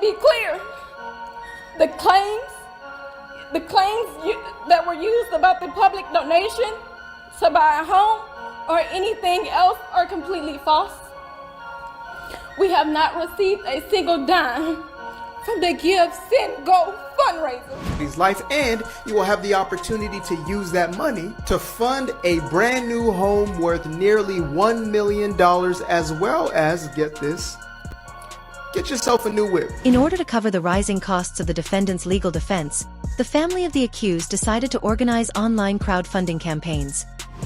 me be clear. The claims that were used about the public donation to buy a home or anything else are completely false. We have not received a single dime from the Give, Send, Go fundraiser. Life, and you will have the opportunity to use that money to fund a brand new home worth nearly $1 million, as well as, get this, get yourself a new whip. In order to cover the rising costs of the defendant's legal defense, the family of the accused decided to organize online crowdfunding campaigns,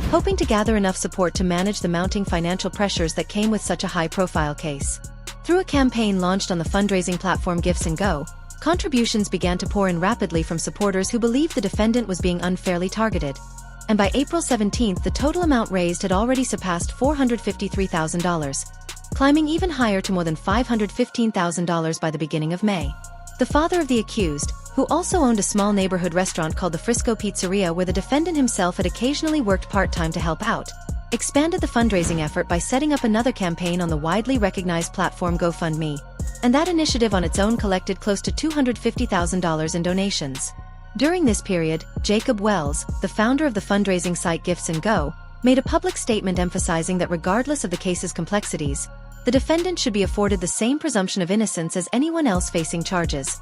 hoping to gather enough support to manage the mounting financial pressures that came with such a high-profile case. Through a campaign launched on the fundraising platform Gifts and Go, contributions began to pour in rapidly from supporters who believed the defendant was being unfairly targeted. And by April 17th, the total amount raised had already surpassed $453,000, climbing even higher to more than $515,000 by the beginning of May. The father of the accused, who also owned a small neighborhood restaurant called the Frisco Pizzeria where the defendant himself had occasionally worked part-time to help out, expanded the fundraising effort by setting up another campaign on the widely recognized platform GoFundMe, and that initiative on its own collected close to $250,000 in donations. During this period, Jacob Wells, the founder of the fundraising site Gifts and Go, made a public statement emphasizing that regardless of the case's complexities, the defendant should be afforded the same presumption of innocence as anyone else facing charges.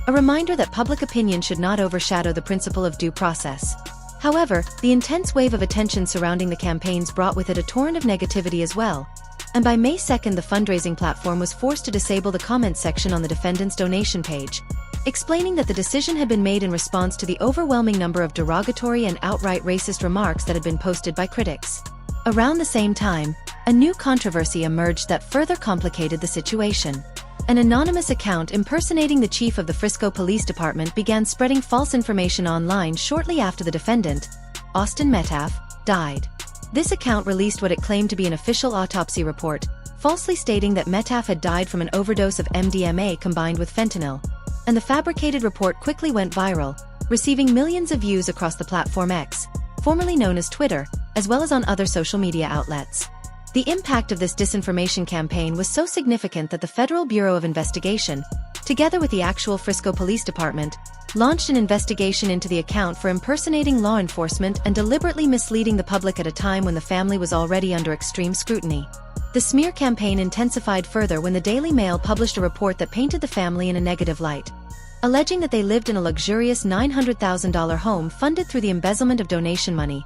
A reminder that public opinion should not overshadow the principle of due process. However, the intense wave of attention surrounding the campaigns brought with it a torrent of negativity as well, and by May 2nd the fundraising platform was forced to disable the comments section on the defendant's donation page, explaining that the decision had been made in response to the overwhelming number of derogatory and outright racist remarks that had been posted by critics. Around the same time, a new controversy emerged that further complicated the situation. An anonymous account impersonating the chief of the Frisco Police Department began spreading false information online shortly after the defendant, Austin Metcalf, died. This account released what it claimed to be an official autopsy report, falsely stating that Metcalf had died from an overdose of MDMA combined with fentanyl, and the fabricated report quickly went viral, receiving millions of views across the platform X, formerly known as Twitter, as well as on other social media outlets. The impact of this disinformation campaign was so significant that the Federal Bureau of Investigation, together with the actual Frisco Police Department, launched an investigation into the account for impersonating law enforcement and deliberately misleading the public at a time when the family was already under extreme scrutiny. The smear campaign intensified further when the Daily Mail published a report that painted the family in a negative light, alleging that they lived in a luxurious $900,000 home funded through the embezzlement of donation money,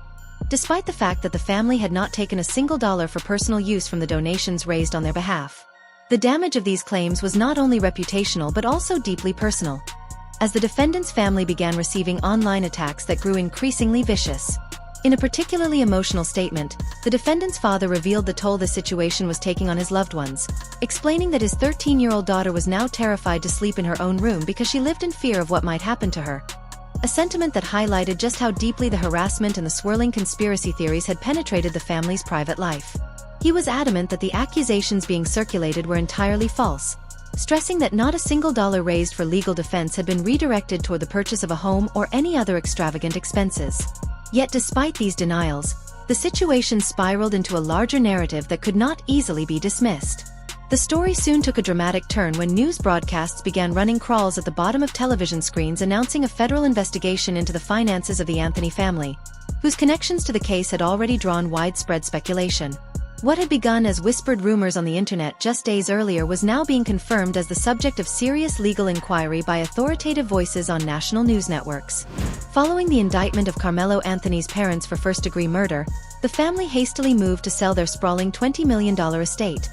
despite the fact that the family had not taken a single dollar for personal use from the donations raised on their behalf. The damage of these claims was not only reputational but also deeply personal, as the defendant's family began receiving online attacks that grew increasingly vicious. In a particularly emotional statement, the defendant's father revealed the toll the situation was taking on his loved ones, explaining that his 13-year-old daughter was now terrified to sleep in her own room because she lived in fear of what might happen to her. A sentiment that highlighted just how deeply the harassment and the swirling conspiracy theories had penetrated the family's private life. He was adamant that the accusations being circulated were entirely false, stressing that not a single dollar raised for legal defense had been redirected toward the purchase of a home or any other extravagant expenses. Yet despite these denials, the situation spiraled into a larger narrative that could not easily be dismissed. The story soon took a dramatic turn when news broadcasts began running crawls at the bottom of television screens announcing a federal investigation into the finances of the Anthony family, whose connections to the case had already drawn widespread speculation. What had begun as whispered rumors on the internet just days earlier was now being confirmed as the subject of serious legal inquiry by authoritative voices on national news networks. Following the indictment of Carmelo Anthony's parents for first-degree murder, the family hastily moved to sell their sprawling $20 million estate,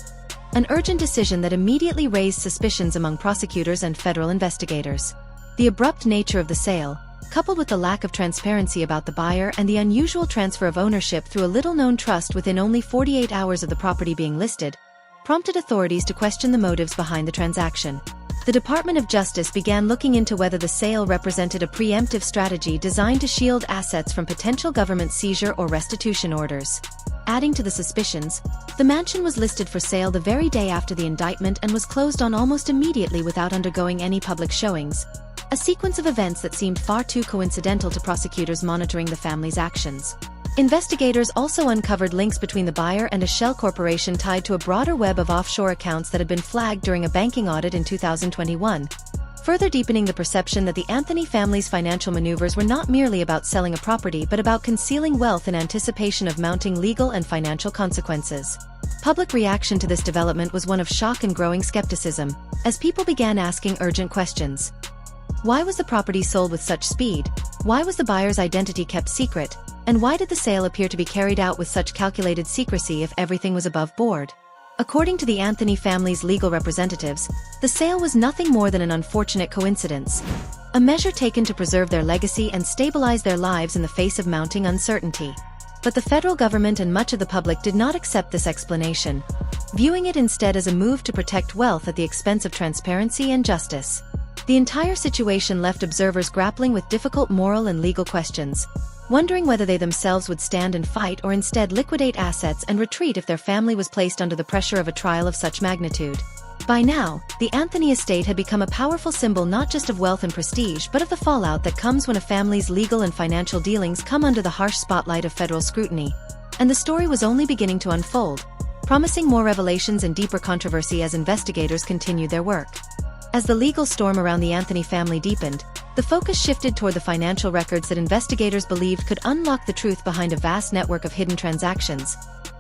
an urgent decision that immediately raised suspicions among prosecutors and federal investigators. The abrupt nature of the sale, coupled with the lack of transparency about the buyer and the unusual transfer of ownership through a little-known trust within only 48 hours of the property being listed, prompted authorities to question the motives behind the transaction. The Department of Justice began looking into whether the sale represented a preemptive strategy designed to shield assets from potential government seizure or restitution orders. Adding to the suspicions, the mansion was listed for sale the very day after the indictment and was closed on almost immediately without undergoing any public showings, a sequence of events that seemed far too coincidental to prosecutors monitoring the family's actions. Investigators also uncovered links between the buyer and a shell corporation tied to a broader web of offshore accounts that had been flagged during a banking audit in 2021, further deepening the perception that the Anthony family's financial maneuvers were not merely about selling a property but about concealing wealth in anticipation of mounting legal and financial consequences. Public reaction to this development was one of shock and growing skepticism, as people began asking urgent questions. Why was the property sold with such speed? Why was the buyer's identity kept secret? And why did the sale appear to be carried out with such calculated secrecy if everything was above board? According to the Anthony family's legal representatives, the sale was nothing more than an unfortunate coincidence, a measure taken to preserve their legacy and stabilize their lives in the face of mounting uncertainty. But the federal government and much of the public did not accept this explanation, viewing it instead as a move to protect wealth at the expense of transparency and justice. The entire situation left observers grappling with difficult moral and legal questions, wondering whether they themselves would stand and fight or instead liquidate assets and retreat if their family was placed under the pressure of a trial of such magnitude. By now, the Anthony estate had become a powerful symbol not just of wealth and prestige but of the fallout that comes when a family's legal and financial dealings come under the harsh spotlight of federal scrutiny. And the story was only beginning to unfold, promising more revelations and deeper controversy as investigators continued their work. As the legal storm around the Anthony family deepened, the focus shifted toward the financial records that investigators believed could unlock the truth behind a vast network of hidden transactions.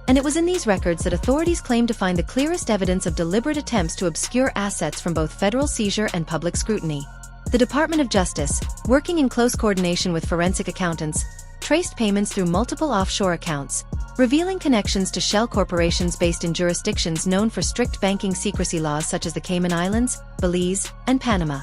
And it was in these records that authorities claimed to find the clearest evidence of deliberate attempts to obscure assets from both federal seizure and public scrutiny. The Department of Justice, working in close coordination with forensic accountants, traced payments through multiple offshore accounts, revealing connections to shell corporations based in jurisdictions known for strict banking secrecy laws such as the Cayman Islands, Belize, and Panama.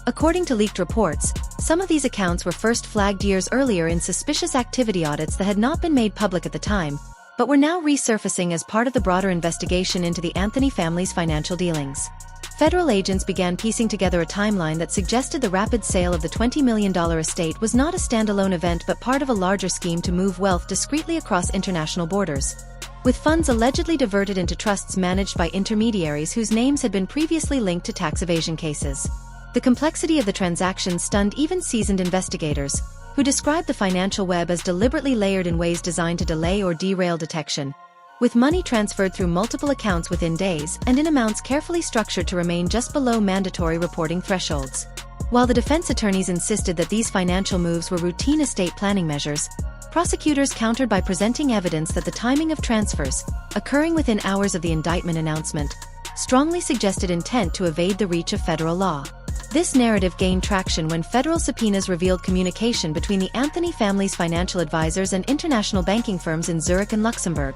According to leaked reports, some of these accounts were first flagged years earlier in suspicious activity audits that had not been made public at the time, but were now resurfacing as part of the broader investigation into the Anthony family's financial dealings. Federal agents began piecing together a timeline that suggested the rapid sale of the $20 million estate was not a standalone event but part of a larger scheme to move wealth discreetly across international borders, with funds allegedly diverted into trusts managed by intermediaries whose names had been previously linked to tax evasion cases. The complexity of the transaction stunned even seasoned investigators, who described the financial web as deliberately layered in ways designed to delay or derail detection, with money transferred through multiple accounts within days and in amounts carefully structured to remain just below mandatory reporting thresholds. While the defense attorneys insisted that these financial moves were routine estate planning measures, prosecutors countered by presenting evidence that the timing of transfers, occurring within hours of the indictment announcement, strongly suggested intent to evade the reach of federal law. This narrative gained traction when federal subpoenas revealed communication between the Anthony family's financial advisors and international banking firms in Zurich and Luxembourg,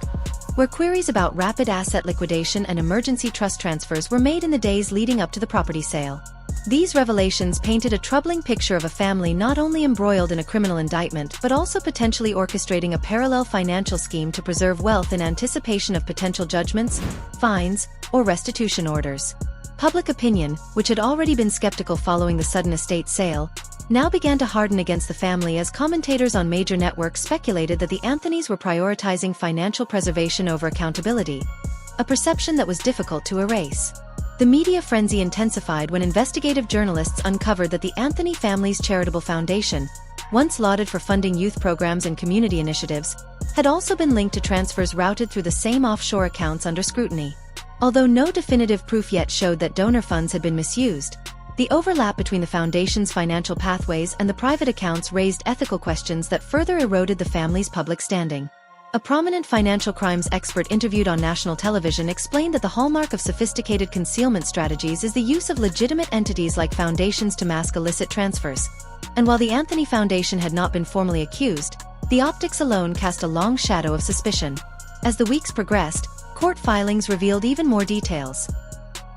where queries about rapid asset liquidation and emergency trust transfers were made in the days leading up to the property sale. These revelations painted a troubling picture of a family not only embroiled in a criminal indictment but also potentially orchestrating a parallel financial scheme to preserve wealth in anticipation of potential judgments, fines, or restitution orders. Public opinion, which had already been skeptical following the sudden estate sale, now began to harden against the family as commentators on major networks speculated that the Anthonys were prioritizing financial preservation over accountability, a perception that was difficult to erase. The media frenzy intensified when investigative journalists uncovered that the Anthony family's charitable foundation, once lauded for funding youth programs and community initiatives, had also been linked to transfers routed through the same offshore accounts under scrutiny. Although no definitive proof yet showed that donor funds had been misused, the overlap between the foundation's financial pathways and the private accounts raised ethical questions that further eroded the family's public standing. A prominent financial crimes expert interviewed on national television explained that the hallmark of sophisticated concealment strategies is the use of legitimate entities like foundations to mask illicit transfers. And while the Anthony Foundation had not been formally accused, the optics alone cast a long shadow of suspicion. As the weeks progressed, court filings revealed even more details.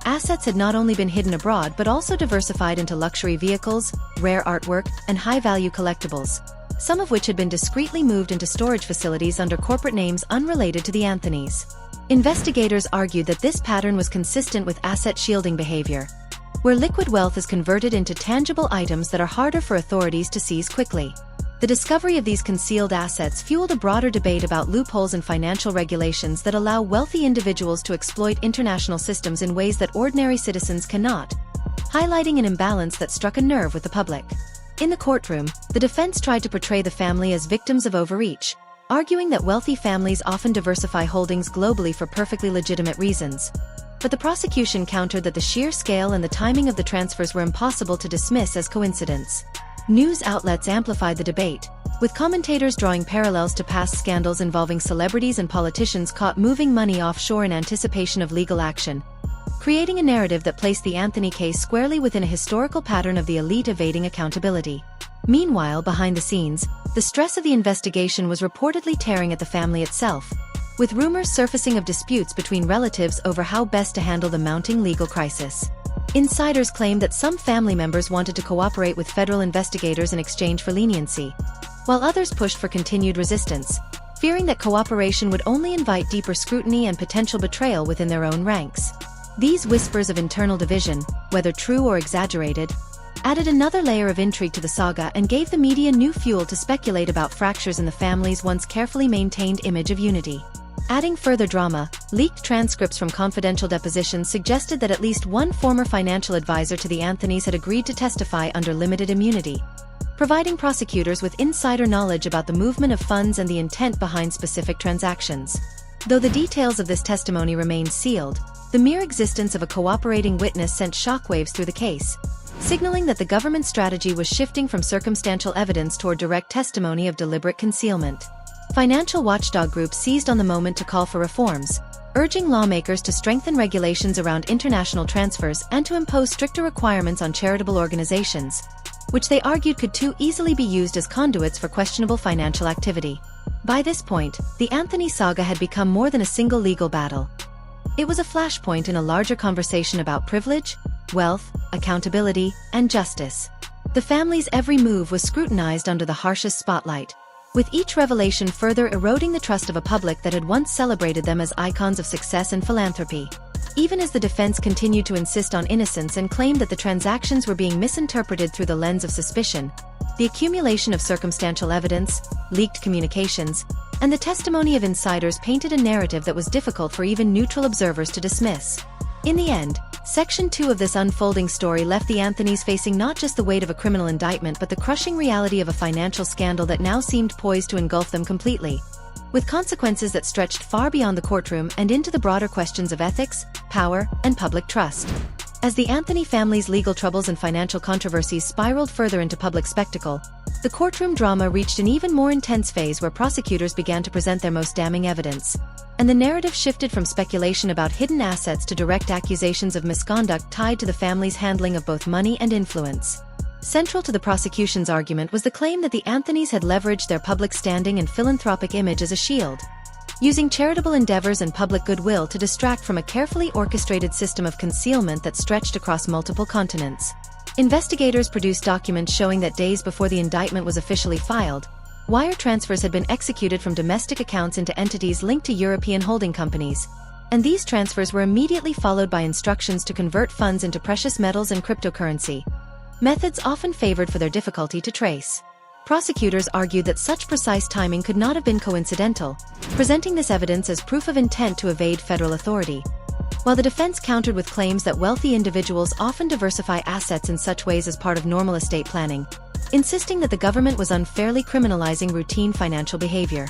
Assets had not only been hidden abroad but also diversified into luxury vehicles, rare artwork, and high-value collectibles, some of which had been discreetly moved into storage facilities under corporate names unrelated to the Anthonys. Investigators argued that this pattern was consistent with asset shielding behavior, where liquid wealth is converted into tangible items that are harder for authorities to seize quickly. The discovery of these concealed assets fueled a broader debate about loopholes in financial regulations that allow wealthy individuals to exploit international systems in ways that ordinary citizens cannot, highlighting an imbalance that struck a nerve with the public. In the courtroom, the defense tried to portray the family as victims of overreach, arguing that wealthy families often diversify holdings globally for perfectly legitimate reasons. But the prosecution countered that the sheer scale and the timing of the transfers were impossible to dismiss as coincidence. News outlets amplified the debate, with commentators drawing parallels to past scandals involving celebrities and politicians caught moving money offshore in anticipation of legal action, creating a narrative that placed the Anthony case squarely within a historical pattern of the elite evading accountability. Meanwhile, behind the scenes, the stress of the investigation was reportedly tearing at the family itself, with rumors surfacing of disputes between relatives over how best to handle the mounting legal crisis. Insiders claimed that some family members wanted to cooperate with federal investigators in exchange for leniency, while others pushed for continued resistance, fearing that cooperation would only invite deeper scrutiny and potential betrayal within their own ranks. These whispers of internal division, whether true or exaggerated, added another layer of intrigue to the saga and gave the media new fuel to speculate about fractures in the family's once carefully maintained image of unity. Adding further drama, leaked transcripts from confidential depositions suggested that at least one former financial advisor to the Anthonys had agreed to testify under limited immunity, providing prosecutors with insider knowledge about the movement of funds and the intent behind specific transactions. Though the details of this testimony remained sealed, the mere existence of a cooperating witness sent shockwaves through the case, signaling that the government's strategy was shifting from circumstantial evidence toward direct testimony of deliberate concealment. Financial watchdog groups seized on the moment to call for reforms, urging lawmakers to strengthen regulations around international transfers and to impose stricter requirements on charitable organizations, which they argued could too easily be used as conduits for questionable financial activity. By this point, the Anthony saga had become more than a single legal battle. It was a flashpoint in a larger conversation about privilege, wealth, accountability, and justice. The family's every move was scrutinized under the harshest spotlight, with each revelation further eroding the trust of a public that had once celebrated them as icons of success and philanthropy. Even as the defense continued to insist on innocence and claimed that the transactions were being misinterpreted through the lens of suspicion, the accumulation of circumstantial evidence, leaked communications, and the testimony of insiders painted a narrative that was difficult for even neutral observers to dismiss. In the end, Section 2 of this unfolding story left the Anthonys facing not just the weight of a criminal indictment but the crushing reality of a financial scandal that now seemed poised to engulf them completely, with consequences that stretched far beyond the courtroom and into the broader questions of ethics, power, and public trust. As the Anthony family's legal troubles and financial controversies spiraled further into public spectacle, the courtroom drama reached an even more intense phase where prosecutors began to present their most damning evidence, and the narrative shifted from speculation about hidden assets to direct accusations of misconduct tied to the family's handling of both money and influence. Central to the prosecution's argument was the claim that the Anthonys had leveraged their public standing and philanthropic image as a shield, using charitable endeavors and public goodwill to distract from a carefully orchestrated system of concealment that stretched across multiple continents. Investigators produced documents showing that days before the indictment was officially filed, wire transfers had been executed from domestic accounts into entities linked to European holding companies, and these transfers were immediately followed by instructions to convert funds into precious metals and cryptocurrency, methods often favored for their difficulty to trace. Prosecutors argued that such precise timing could not have been coincidental, presenting this evidence as proof of intent to evade federal authority, while the defense countered with claims that wealthy individuals often diversify assets in such ways as part of normal estate planning, insisting that the government was unfairly criminalizing routine financial behavior.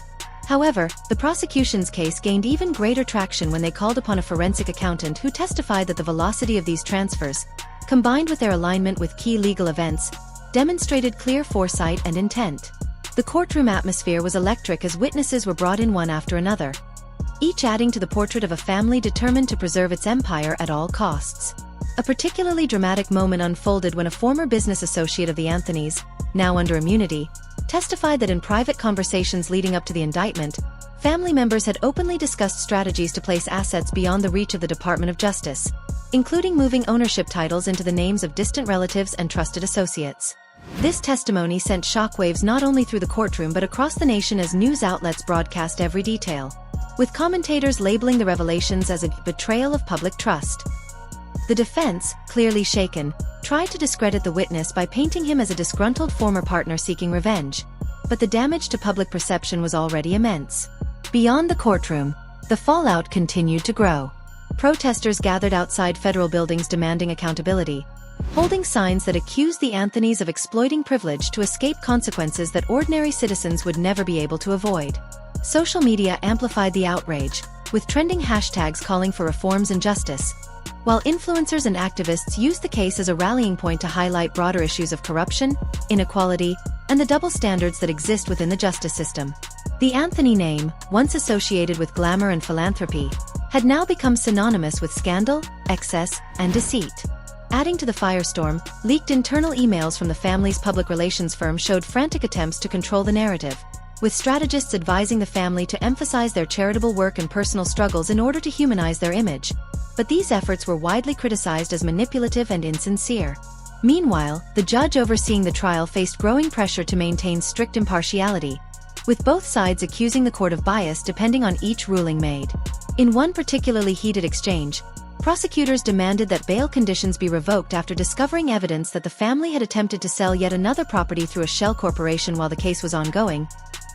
However, the prosecution's case gained even greater traction when they called upon a forensic accountant who testified that the velocity of these transfers, combined with their alignment with key legal events, demonstrated clear foresight and intent. The courtroom atmosphere was electric as witnesses were brought in one after another, each adding to the portrait of a family determined to preserve its empire at all costs. A particularly dramatic moment unfolded when a former business associate of the Anthonys, now under immunity, testified that in private conversations leading up to the indictment, family members had openly discussed strategies to place assets beyond the reach of the Department of Justice, including moving ownership titles into the names of distant relatives and trusted associates. This testimony sent shockwaves not only through the courtroom but across the nation as news outlets broadcast every detail, with commentators labeling the revelations as a betrayal of public trust. The defense, clearly shaken, tried to discredit the witness by painting him as a disgruntled former partner seeking revenge, but the damage to public perception was already immense. Beyond the courtroom, the fallout continued to grow. Protesters gathered outside federal buildings demanding accountability, holding signs that accused the Anthonys of exploiting privilege to escape consequences that ordinary citizens would never be able to avoid. Social media amplified the outrage, with trending hashtags calling for reforms and justice, while influencers and activists used the case as a rallying point to highlight broader issues of corruption, inequality, and the double standards that exist within the justice system. The Anthony name, once associated with glamour and philanthropy, had now become synonymous with scandal, excess, and deceit. Adding to the firestorm, leaked internal emails from the family's public relations firm showed frantic attempts to control the narrative, with strategists advising the family to emphasize their charitable work and personal struggles in order to humanize their image. But these efforts were widely criticized as manipulative and insincere. Meanwhile, the judge overseeing the trial faced growing pressure to maintain strict impartiality, with both sides accusing the court of bias depending on each ruling made. In one particularly heated exchange, prosecutors demanded that bail conditions be revoked after discovering evidence that the family had attempted to sell yet another property through a shell corporation while the case was ongoing,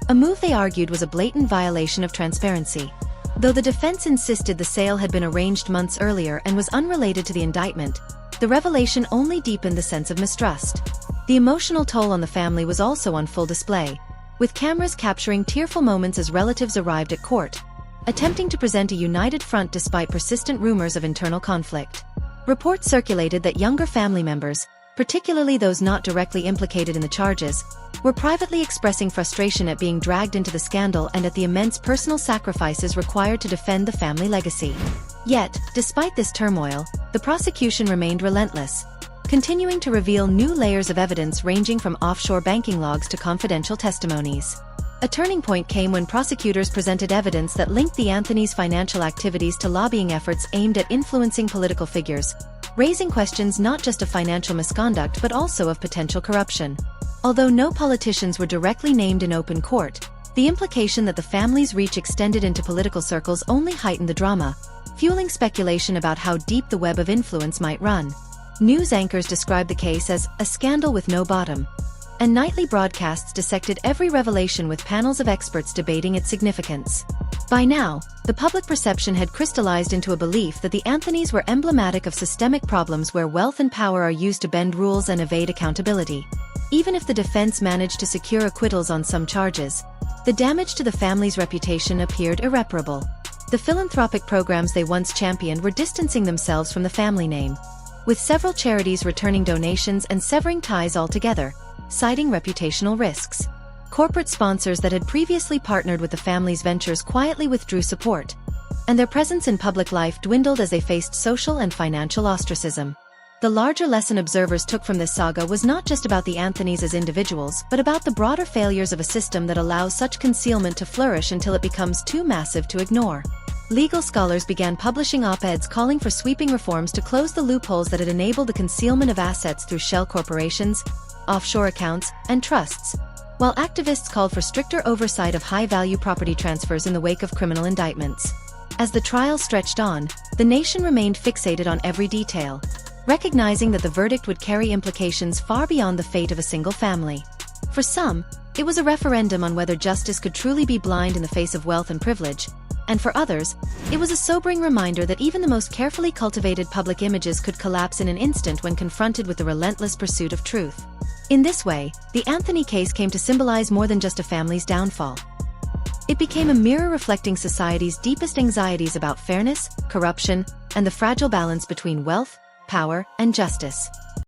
a move they argued was a blatant violation of transparency. Though the defense insisted the sale had been arranged months earlier and was unrelated to the indictment, the revelation only deepened the sense of mistrust. The emotional toll on the family was also on full display, with cameras capturing tearful moments as relatives arrived at court, attempting to present a united front despite persistent rumors of internal conflict. Reports circulated that younger family members, particularly those not directly implicated in the charges, were privately expressing frustration at being dragged into the scandal and at the immense personal sacrifices required to defend the family legacy. Yet, despite this turmoil, the prosecution remained relentless, continuing to reveal new layers of evidence ranging from offshore banking logs to confidential testimonies. A turning point came when prosecutors presented evidence that linked the Anthonys' financial activities to lobbying efforts aimed at influencing political figures, raising questions not just of financial misconduct but also of potential corruption. Although no politicians were directly named in open court, the implication that the family's reach extended into political circles only heightened the drama, fueling speculation about how deep the web of influence might run. News anchors described the case as a scandal with no bottom, and nightly broadcasts dissected every revelation with panels of experts debating its significance. By now, the public perception had crystallized into a belief that the Anthonys were emblematic of systemic problems where wealth and power are used to bend rules and evade accountability. Even if the defense managed to secure acquittals on some charges, the damage to the family's reputation appeared irreparable. The philanthropic programs they once championed were distancing themselves from the family name, with several charities returning donations and severing ties altogether, citing reputational risks. Corporate sponsors that had previously partnered with the family's ventures quietly withdrew support, and their presence in public life dwindled as they faced social and financial ostracism. The larger lesson observers took from this saga was not just about the Anthonys as individuals, but about the broader failures of a system that allows such concealment to flourish until it becomes too massive to ignore. Legal scholars began publishing op-eds calling for sweeping reforms to close the loopholes that had enabled the concealment of assets through shell corporations, offshore accounts, and trusts, while activists called for stricter oversight of high-value property transfers in the wake of criminal indictments. As the trial stretched on, the nation remained fixated on every detail, recognizing that the verdict would carry implications far beyond the fate of a single family. For some, it was a referendum on whether justice could truly be blind in the face of wealth and privilege, and for others, it was a sobering reminder that even the most carefully cultivated public images could collapse in an instant when confronted with the relentless pursuit of truth. In this way, the Anthony case came to symbolize more than just a family's downfall. It became a mirror reflecting society's deepest anxieties about fairness, corruption, and the fragile balance between wealth, power, and justice.